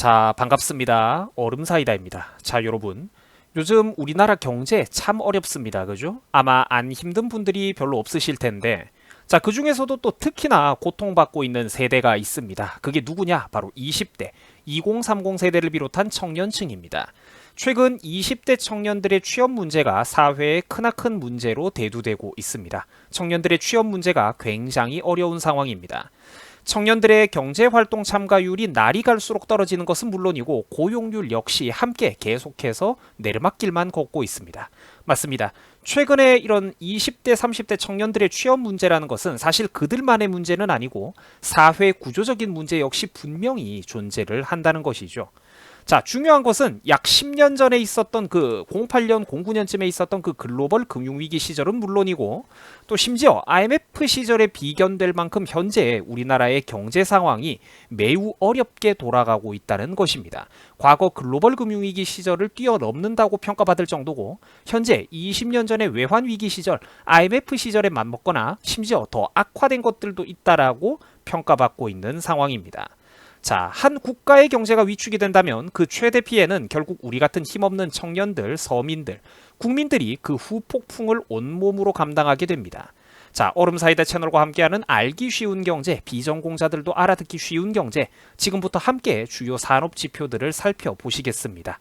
자, 반갑습니다. 얼음사이다입니다. 자, 여러분. 요즘 우리나라 경제 참 어렵습니다. 그죠? 아마 안 힘든 분들이 별로 없으실 텐데. 자, 그 중에서도 또 특히나 고통받고 있는 세대가 있습니다. 그게 누구냐? 바로 20대, 2030 세대를 비롯한 청년층입니다. 최근 20대 청년들의 취업 문제가 사회의 크나큰 문제로 대두되고 있습니다. 청년들의 취업 문제가 굉장히 어려운 상황입니다. 청년들의 경제활동 참가율이 날이 갈수록 떨어지는 것은 물론이고 고용률 역시 함께 계속해서 내리막길만 걷고 있습니다. 맞습니다. 최근에 이런 20대, 30대 청년들의 취업 문제라는 것은 사실 그들만의 문제는 아니고 사회 구조적인 문제 역시 분명히 존재를 한다는 것이죠. 자, 중요한 것은 약 10년 전에 있었던 그 08년, 09년쯤에 있었던 그 글로벌 금융위기 시절은 물론이고 또 심지어 IMF 시절에 비견될 만큼 현재 우리나라의 경제 상황이 매우 어렵게 돌아가고 있다는 것입니다. 과거 글로벌 금융위기 시절을 뛰어넘는다고 평가받을 정도고 현재 20년 전의 외환위기 시절, IMF 시절에 맞먹거나 심지어 더 악화된 것들도 있다라고 평가받고 있는 상황입니다. 자, 한 국가의 경제가 위축이 된다면 그 최대 피해는 결국 우리 같은 힘없는 청년들, 서민들, 국민들이 그 후폭풍을 온몸으로 감당하게 됩니다. 자, 얼음사이다 채널과 함께하는 알기 쉬운 경제, 비전공자들도 알아듣기 쉬운 경제, 지금부터 함께 주요 산업 지표들을 살펴보시겠습니다.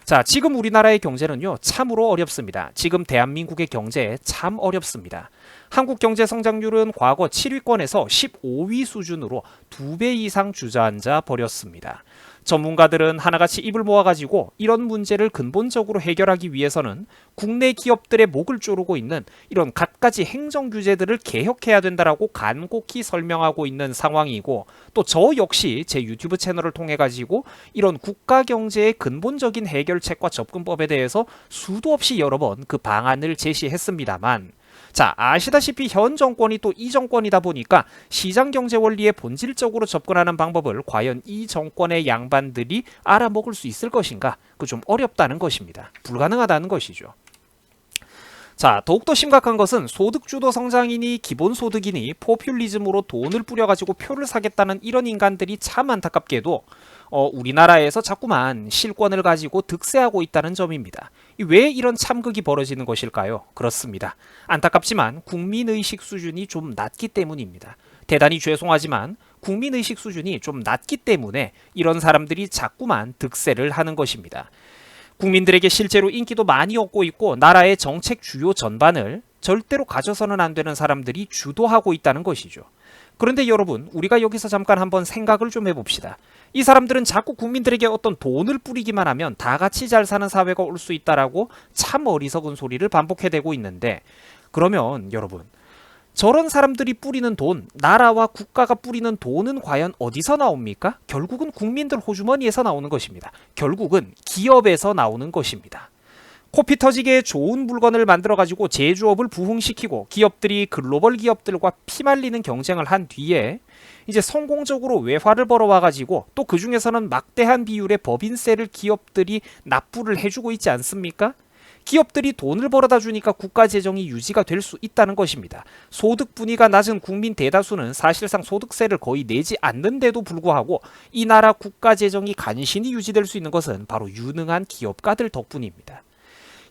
자, 지금 우리나라의 경제는요, 참으로 어렵습니다. 지금 대한민국의 경제 참 어렵습니다. 한국 경제 성장률은 과거 7위권에서 15위 수준으로 2배 이상 주저앉아 버렸습니다. 전문가들은 하나같이 입을 모아가지고 이런 문제를 근본적으로 해결하기 위해서는 국내 기업들의 목을 조르고 있는 이런 갖가지 행정 규제들을 개혁해야 된다라고 간곡히 설명하고 있는 상황이고 또 저 역시 제 유튜브 채널을 통해 가지고 이런 국가 경제의 근본적인 해결책과 접근법에 대해서 수도 없이 여러 번 그 방안을 제시했습니다만 자, 아시다시피 현 정권이 또 이 정권이다 보니까 시장 경제 원리에 본질적으로 접근하는 방법을 과연 이 정권의 양반들이 알아먹을 수 있을 것인가? 그 좀 어렵다는 것입니다. 불가능하다는 것이죠. 자, 더욱더 심각한 것은 소득주도 성장이니 기본소득이니 포퓰리즘으로 돈을 뿌려가지고 표를 사겠다는 이런 인간들이 참 안타깝게도 우리나라에서 자꾸만 실권을 가지고 득세하고 있다는 점입니다. 왜 이런 참극이 벌어지는 것일까요? 그렇습니다. 안타깝지만 국민의식 수준이 좀 낮기 때문입니다. 대단히 죄송하지만 국민의식 수준이 좀 낮기 때문에 이런 사람들이 자꾸만 득세를 하는 것입니다. 국민들에게 실제로 인기도 많이 얻고 있고 나라의 정책 주요 전반을 절대로 가져서는 안 되는 사람들이 주도하고 있다는 것이죠. 그런데 여러분, 우리가 여기서 잠깐 한번 생각을 좀 해봅시다. 이 사람들은 자꾸 국민들에게 어떤 돈을 뿌리기만 하면 다 같이 잘 사는 사회가 올 수 있다라고 참 어리석은 소리를 반복해대고 있는데 그러면 여러분, 저런 사람들이 뿌리는 돈, 나라와 국가가 뿌리는 돈은 과연 어디서 나옵니까? 결국은 국민들 호주머니에서 나오는 것입니다. 결국은 기업에서 나오는 것입니다. 코피 터지게 좋은 물건을 만들어가지고 제조업을 부흥시키고 기업들이 글로벌 기업들과 피말리는 경쟁을 한 뒤에 이제 성공적으로 외화를 벌어와가지고 또 그 중에서는 막대한 비율의 법인세를 기업들이 납부를 해주고 있지 않습니까? 기업들이 돈을 벌어다 주니까 국가 재정이 유지가 될 수 있다는 것입니다. 소득 분위가 낮은 국민 대다수는 사실상 소득세를 거의 내지 않는데도 불구하고 이 나라 국가 재정이 간신히 유지될 수 있는 것은 바로 유능한 기업가들 덕분입니다.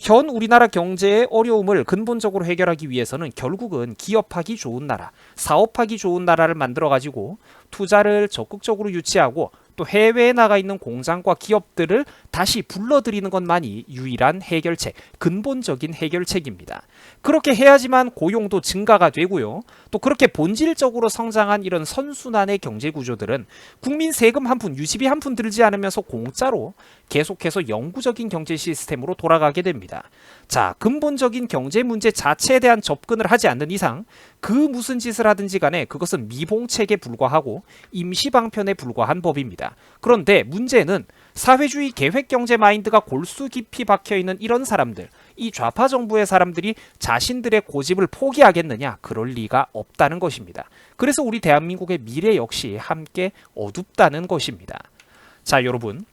현 우리나라 경제의 어려움을 근본적으로 해결하기 위해서는 결국은 기업하기 좋은 나라, 사업하기 좋은 나라를 만들어가지고 투자를 적극적으로 유치하고 또 해외에 나가 있는 공장과 기업들을 다시 불러들이는 것만이 유일한 해결책, 근본적인 해결책입니다. 그렇게 해야지만 고용도 증가가 되고요. 또 그렇게 본질적으로 성장한 이런 선순환의 경제 구조들은 국민 세금 한 푼, 유지비 한 푼 들지 않으면서 공짜로 계속해서 영구적인 경제 시스템으로 돌아가게 됩니다. 자, 근본적인 경제 문제 자체에 대한 접근을 하지 않는 이상 그 무슨 짓을 하든지 간에 그것은 미봉책에 불과하고 임시방편에 불과한 법입니다. 그런데 문제는 사회주의 계획경제 마인드가 골수 깊이 박혀있는 이런 사람들, 이 좌파 정부의 사람들이 자신들의 고집을 포기하겠느냐? 그럴 리가 없다는 것입니다. 그래서 우리 대한민국의 미래 역시 함께 어둡다는 것입니다. 자, 여러분,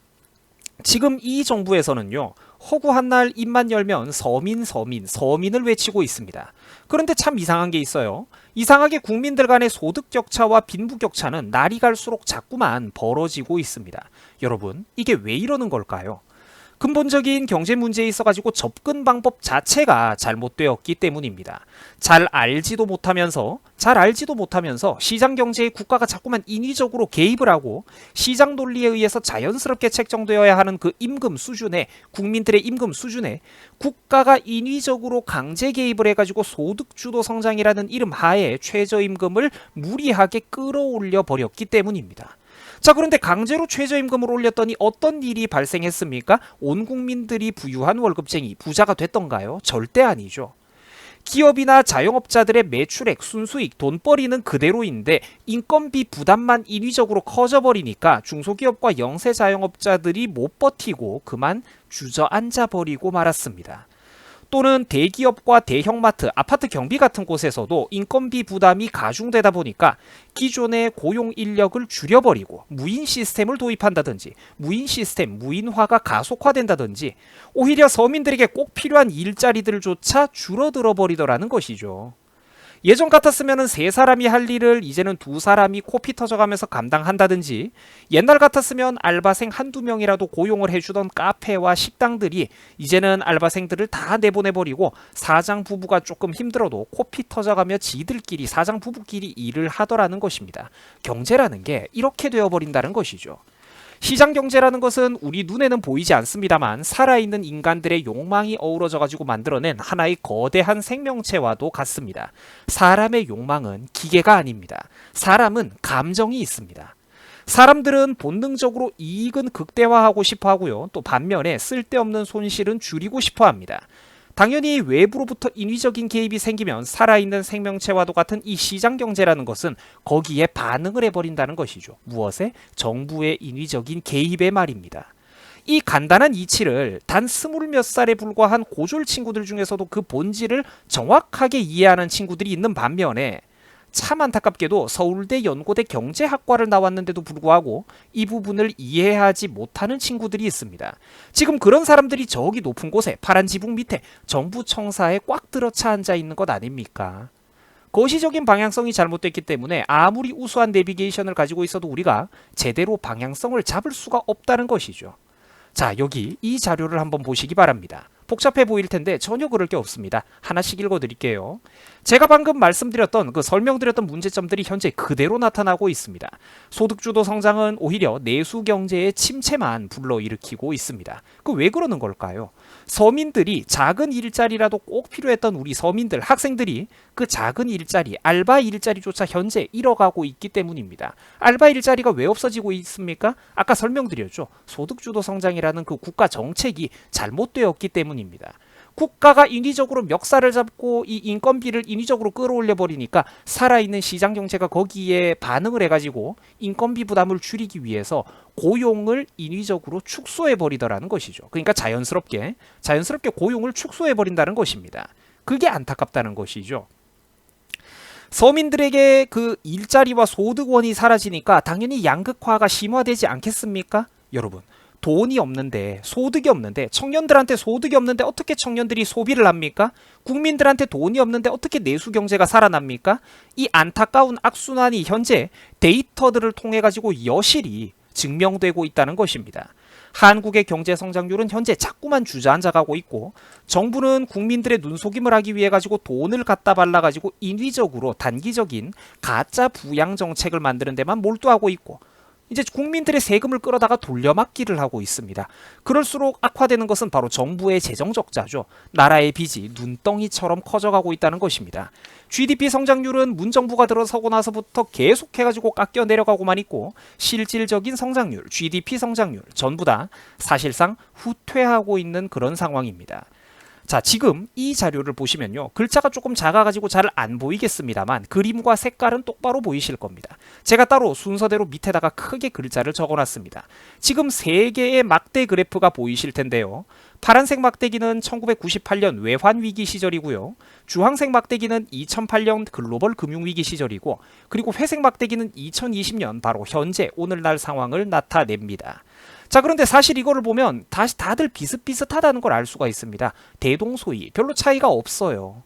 지금 이 정부에서는요, 허구한 날 입만 열면 서민 서민 서민을 외치고 있습니다. 그런데 참 이상한 게 있어요. 이상하게 국민들 간의 소득 격차와 빈부 격차는 날이 갈수록 자꾸만 벌어지고 있습니다. 여러분, 이게 왜 이러는 걸까요? 근본적인 경제 문제에 있어가지고 접근 방법 자체가 잘못되었기 때문입니다. 잘 알지도 못하면서 시장 경제에 국가가 자꾸만 인위적으로 개입을 하고 시장 논리에 의해서 자연스럽게 책정되어야 하는 그 임금 수준에, 국민들의 임금 수준에 국가가 인위적으로 강제 개입을 해가지고 소득주도 성장이라는 이름 하에 최저임금을 무리하게 끌어올려 버렸기 때문입니다. 자, 그런데 강제로 최저임금을 올렸더니 어떤 일이 발생했습니까? 온 국민들이 부유한 월급쟁이, 부자가 됐던가요? 절대 아니죠. 기업이나 자영업자들의 매출액, 순수익, 돈벌이는 그대로인데 인건비 부담만 인위적으로 커져버리니까 중소기업과 영세 자영업자들이 못 버티고 그만 주저앉아 버리고 말았습니다. 또는 대기업과 대형마트, 아파트 경비 같은 곳에서도 인건비 부담이 가중되다 보니까 기존의 고용 인력을 줄여버리고 무인 시스템을 도입한다든지 무인 시스템, 무인화가 가속화된다든지 오히려 서민들에게 꼭 필요한 일자리들조차 줄어들어 버리더라는 것이죠. 예전 같았으면 세 사람이 할 일을 이제는 두 사람이 코피 터져가면서 감당한다든지, 옛날 같았으면 알바생 한두 명이라도 고용을 해주던 카페와 식당들이 이제는 알바생들을 다 내보내버리고 사장 부부가 조금 힘들어도 코피 터져가며 지들끼리, 사장 부부끼리 일을 하더라는 것입니다. 경제라는 게 이렇게 되어버린다는 것이죠. 시장 경제라는 것은 우리 눈에는 보이지 않습니다만 살아있는 인간들의 욕망이 어우러져 가지고 만들어낸 하나의 거대한 생명체와도 같습니다. 사람의 욕망은 기계가 아닙니다. 사람은 감정이 있습니다. 사람들은 본능적으로 이익은 극대화하고 싶어 하고요. 또 반면에 쓸데없는 손실은 줄이고 싶어 합니다. 당연히 외부로부터 인위적인 개입이 생기면 살아있는 생명체와도 같은 이 시장 경제라는 것은 거기에 반응을 해버린다는 것이죠. 무엇에? 정부의 인위적인 개입에 말입니다. 이 간단한 이치를 단 20몇 살에 불과한 고졸 친구들 중에서도 그 본질을 정확하게 이해하는 친구들이 있는 반면에 참 안타깝게도 서울대 연고대 경제학과를 나왔는데도 불구하고 이 부분을 이해하지 못하는 친구들이 있습니다. 지금 그런 사람들이 저기 높은 곳에 파란 지붕 밑에 정부 청사에 꽉 들어차 앉아 있는 것 아닙니까? 거시적인 방향성이 잘못됐기 때문에 아무리 우수한 내비게이션을 가지고 있어도 우리가 제대로 방향성을 잡을 수가 없다는 것이죠. 자, 여기 이 자료를 한번 보시기 바랍니다. 복잡해 보일 텐데 전혀 그럴 게 없습니다. 하나씩 읽어드릴게요. 제가 방금 말씀드렸던 설명드렸던 문제점들이 현재 그대로 나타나고 있습니다. 소득주도 성장은 오히려 내수 경제의 침체만 불러일으키고 있습니다. 왜 그러는 걸까요? 서민들이 작은 일자리라도 꼭 필요했던 우리 서민들, 학생들이 그 작은 일자리, 알바 일자리조차 현재 잃어가고 있기 때문입니다. 알바 일자리가 왜 없어지고 있습니까? 아까 설명드렸죠. 소득주도 성장이라는 그 국가 정책이 잘못되었기 때문입니다. 국가가 인위적으로 멱살을 잡고 이 인건비를 인위적으로 끌어올려 버리니까 살아있는 시장 경제가 거기에 반응을 해가지고 인건비 부담을 줄이기 위해서 고용을 인위적으로 축소해 버리더라는 것이죠. 그러니까 자연스럽게 고용을 축소해 버린다는 것입니다. 그게 안타깝다는 것이죠. 서민들에게 그 일자리와 소득원이 사라지니까 당연히 양극화가 심화되지 않겠습니까? 여러분, 돈이 없는데, 소득이 없는데, 청년들한테 소득이 없는데 어떻게 청년들이 소비를 합니까? 국민들한테 돈이 없는데 어떻게 내수 경제가 살아납니까? 이 안타까운 악순환이 현재 데이터들을 통해 가지고 여실히 증명되고 있다는 것입니다. 한국의 경제 성장률은 현재 자꾸만 주저앉아가고 있고, 정부는 국민들의 눈속임을 하기 위해 가지고 돈을 갖다 발라 가지고 인위적으로 단기적인 가짜 부양 정책을 만드는 데만 몰두하고 있고, 이제 국민들의 세금을 끌어다가 돌려막기를 하고 있습니다. 그럴수록 악화되는 것은 바로 정부의 재정 적자죠. 나라의 빚이 눈덩이처럼 커져가고 있다는 것입니다. GDP 성장률은 문정부가 들어서고 나서부터 계속해가지고 깎여 내려가고만 있고, 실질적인 성장률, GDP 성장률 전부 다 사실상 후퇴하고 있는 그런 상황입니다. 자, 지금 이 자료를 보시면요, 글자가 조금 작아가지고 잘 안 보이겠습니다만 그림과 색깔은 똑바로 보이실 겁니다. 제가 따로 순서대로 밑에다가 크게 글자를 적어놨습니다. 지금 3개의 막대 그래프가 보이실 텐데요, 파란색 막대기는 1998년 외환위기 시절이고요, 주황색 막대기는 2008년 글로벌 금융위기 시절이고, 그리고 회색 막대기는 2020년 바로 현재 오늘날 상황을 나타냅니다. 자, 그런데 사실 이거를 보면 다시 다들 비슷비슷하다는 걸 알 수가 있습니다. 대동소이 별로 차이가 없어요.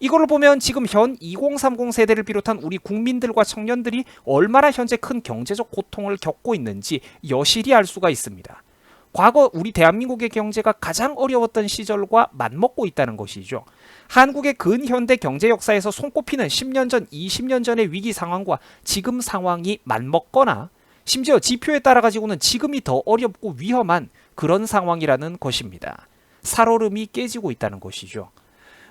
이걸 보면 지금 현 2030 세대를 비롯한 우리 국민들과 청년들이 얼마나 현재 큰 경제적 고통을 겪고 있는지 여실히 알 수가 있습니다. 과거 우리 대한민국의 경제가 가장 어려웠던 시절과 맞먹고 있다는 것이죠. 한국의 근현대 경제 역사에서 손꼽히는 10년 전, 20년 전의 위기 상황과 지금 상황이 맞먹거나 심지어 지표에 따라 가지고는 지금이 더 어렵고 위험한 그런 상황이라는 것입니다. 살얼음이 깨지고 있다는 것이죠.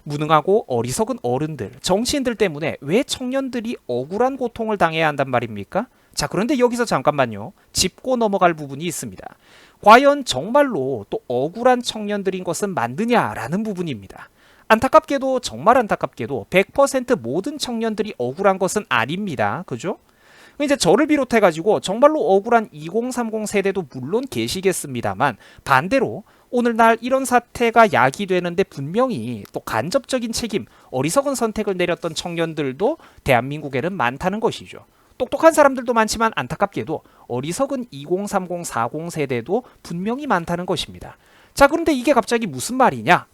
무능하고 어리석은 어른들, 정치인들 때문에 왜 청년들이 억울한 고통을 당해야 한단 말입니까? 자, 그런데 여기서 잠깐만요. 짚고 넘어갈 부분이 있습니다. 과연 정말로 또 억울한 청년들인 것은 맞느냐라는 부분입니다. 안타깝게도 정말 안타깝게도 100% 모든 청년들이 억울한 것은 아닙니다. 그죠? 이제 저를 비롯해 가지고 정말로 억울한 2030 세대도 물론 계시겠습니다만 반대로 오늘날 이런 사태가 야기되는데 분명히 또 간접적인 책임, 어리석은 선택을 내렸던 청년들도 대한민국에는 많다는 것이죠. 똑똑한 사람들도 많지만 안타깝게도 어리석은 2030, 40 세대도 분명히 많다는 것입니다. 자, 그런데 이게 갑자기 무슨 말이냐?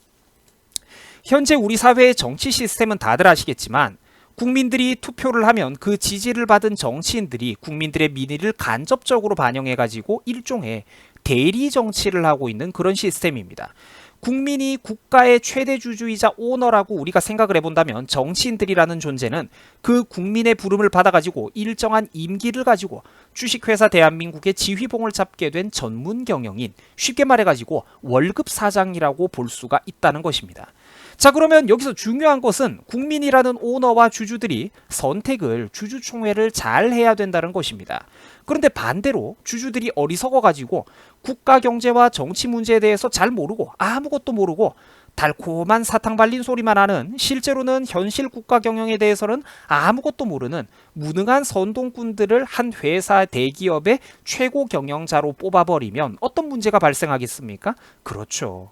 현재 우리 사회의 정치 시스템은 다들 아시겠지만 국민들이 투표를 하면 그 지지를 받은 정치인들이 국민들의 민의를 간접적으로 반영해가지고 일종의 대리 정치를 하고 있는 그런 시스템입니다. 국민이 국가의 최대 주주이자 오너라고 우리가 생각을 해본다면 정치인들이라는 존재는 그 국민의 부름을 받아가지고 일정한 임기를 가지고 주식회사 대한민국의 지휘봉을 잡게 된 전문 경영인, 쉽게 말해가지고 월급 사장이라고 볼 수가 있다는 것입니다. 자, 그러면 여기서 중요한 것은 국민이라는 오너와 주주들이 선택을 주주총회를 잘 해야 된다는 것입니다. 그런데 반대로 주주들이 어리석어가지고 국가 경제와 정치 문제에 대해서 잘 모르고 아무것도 모르고 달콤한 사탕 발린 소리만 하는, 실제로는 현실 국가 경영에 대해서는 아무것도 모르는 무능한 선동꾼들을 한 회사 대기업의 최고 경영자로 뽑아버리면 어떤 문제가 발생하겠습니까? 그렇죠.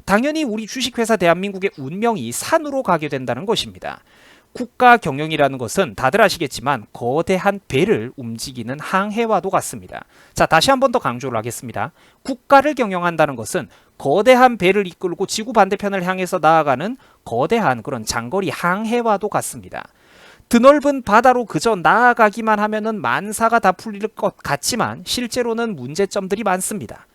당연히 우리 주식회사 대한민국의 운명이 산으로 가게 된다는 것입니다. 국가 경영이라는 것은 다들 아시겠지만 거대한 배를 움직이는 항해와도 같습니다. 자, 다시 한 번 더 강조를 하겠습니다. 국가를 경영한다는 것은 거대한 배를 이끌고 지구 반대편을 향해서 나아가는 거대한 그런 장거리 항해와도 같습니다. 드넓은 바다로 그저 나아가기만 하면은 만사가 다 풀릴 것 같지만 실제로는 문제점들이 많습니다.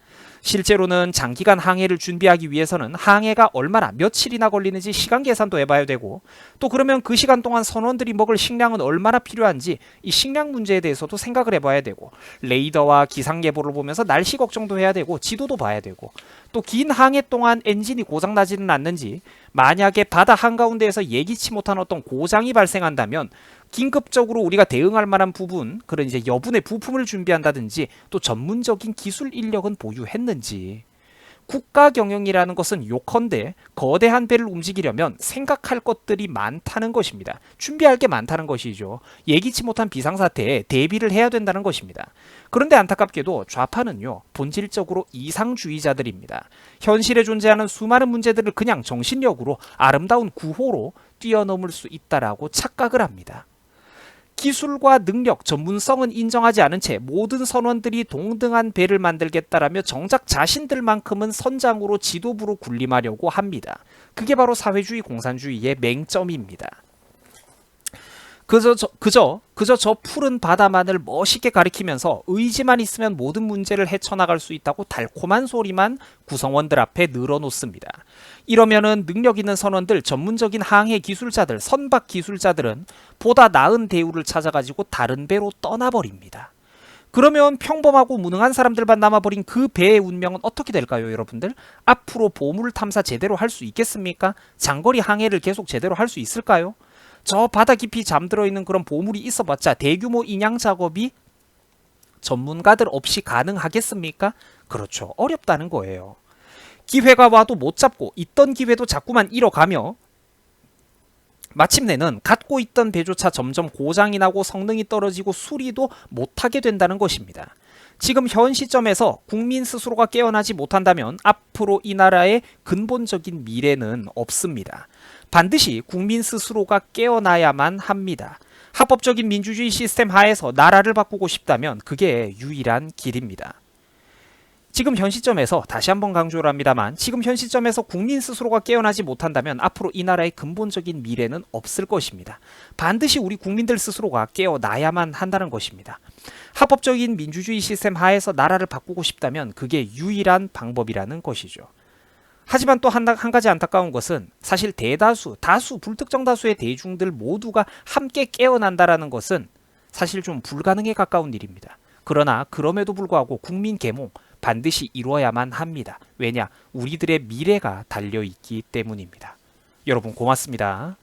실제로는 장기간 항해를 준비하기 위해서는 항해가 얼마나 며칠이나 걸리는지 시간 계산도 해봐야 되고, 또 그러면 그 시간 동안 선원들이 먹을 식량은 얼마나 필요한지 이 식량 문제에 대해서도 생각을 해봐야 되고, 레이더와 기상 예보를 보면서 날씨 걱정도 해야 되고, 지도도 봐야 되고, 또 긴 항해 동안 엔진이 고장나지는 않는지, 만약에 바다 한가운데에서 예기치 못한 어떤 고장이 발생한다면 긴급적으로 우리가 대응할 만한 부분, 그런 이제 여분의 부품을 준비한다든지, 또 전문적인 기술 인력은 보유했는지. 국가 경영이라는 것은 요컨대 거대한 배를 움직이려면 생각할 것들이 많다는 것입니다. 준비할 게 많다는 것이죠. 예기치 못한 비상사태에 대비를 해야 된다는 것입니다. 그런데 안타깝게도 좌파는요, 본질적으로 이상주의자들입니다. 현실에 존재하는 수많은 문제들을 그냥 정신력으로 아름다운 구호로 뛰어넘을 수 있다라고 착각을 합니다. 기술과 능력, 전문성은 인정하지 않은 채 모든 선원들이 동등한 배를 만들겠다라며 정작 자신들만큼은 선장으로 지도부로 군림하려고 합니다. 그게 바로 사회주의 공산주의의 맹점입니다. 그저 저 푸른 바다만을 멋있게 가리키면서 의지만 있으면 모든 문제를 헤쳐나갈 수 있다고 달콤한 소리만 구성원들 앞에 늘어놓습니다. 이러면은 능력 있는 선원들, 전문적인 항해 기술자들, 선박 기술자들은 보다 나은 대우를 찾아가지고 다른 배로 떠나버립니다. 그러면 평범하고 무능한 사람들만 남아버린 그 배의 운명은 어떻게 될까요, 여러분들? 앞으로 보물 탐사 제대로 할 수 있겠습니까? 장거리 항해를 계속 제대로 할 수 있을까요? 저 바다 깊이 잠들어 있는 그런 보물이 있어봤자 대규모 인양 작업이 전문가들 없이 가능하겠습니까? 그렇죠. 어렵다는 거예요. 기회가 와도 못 잡고 있던 기회도 자꾸만 잃어가며 마침내는 갖고 있던 배조차 점점 고장이 나고 성능이 떨어지고 수리도 못하게 된다는 것입니다. 지금 현 시점에서 국민 스스로가 깨어나지 못한다면 앞으로 이 나라의 근본적인 미래는 없습니다. 반드시 국민 스스로가 깨어나야만 합니다. 합법적인 민주주의 시스템 하에서 나라를 바꾸고 싶다면 그게 유일한 길입니다. 지금 현 시점에서 다시 한번 강조를 합니다만 지금 현 시점에서 국민 스스로가 깨어나지 못한다면 앞으로 이 나라의 근본적인 미래는 없을 것입니다. 반드시 우리 국민들 스스로가 깨어나야만 한다는 것입니다. 합법적인 민주주의 시스템 하에서 나라를 바꾸고 싶다면 그게 유일한 방법이라는 것이죠. 하지만 또 한 가지 안타까운 것은 사실 다수, 불특정 다수의 대중들 모두가 함께 깨어난다라는 것은 사실 좀 불가능에 가까운 일입니다. 그러나 그럼에도 불구하고 국민 계몽 반드시 이루어야만 합니다. 왜냐? 우리들의 미래가 달려있기 때문입니다. 여러분 고맙습니다.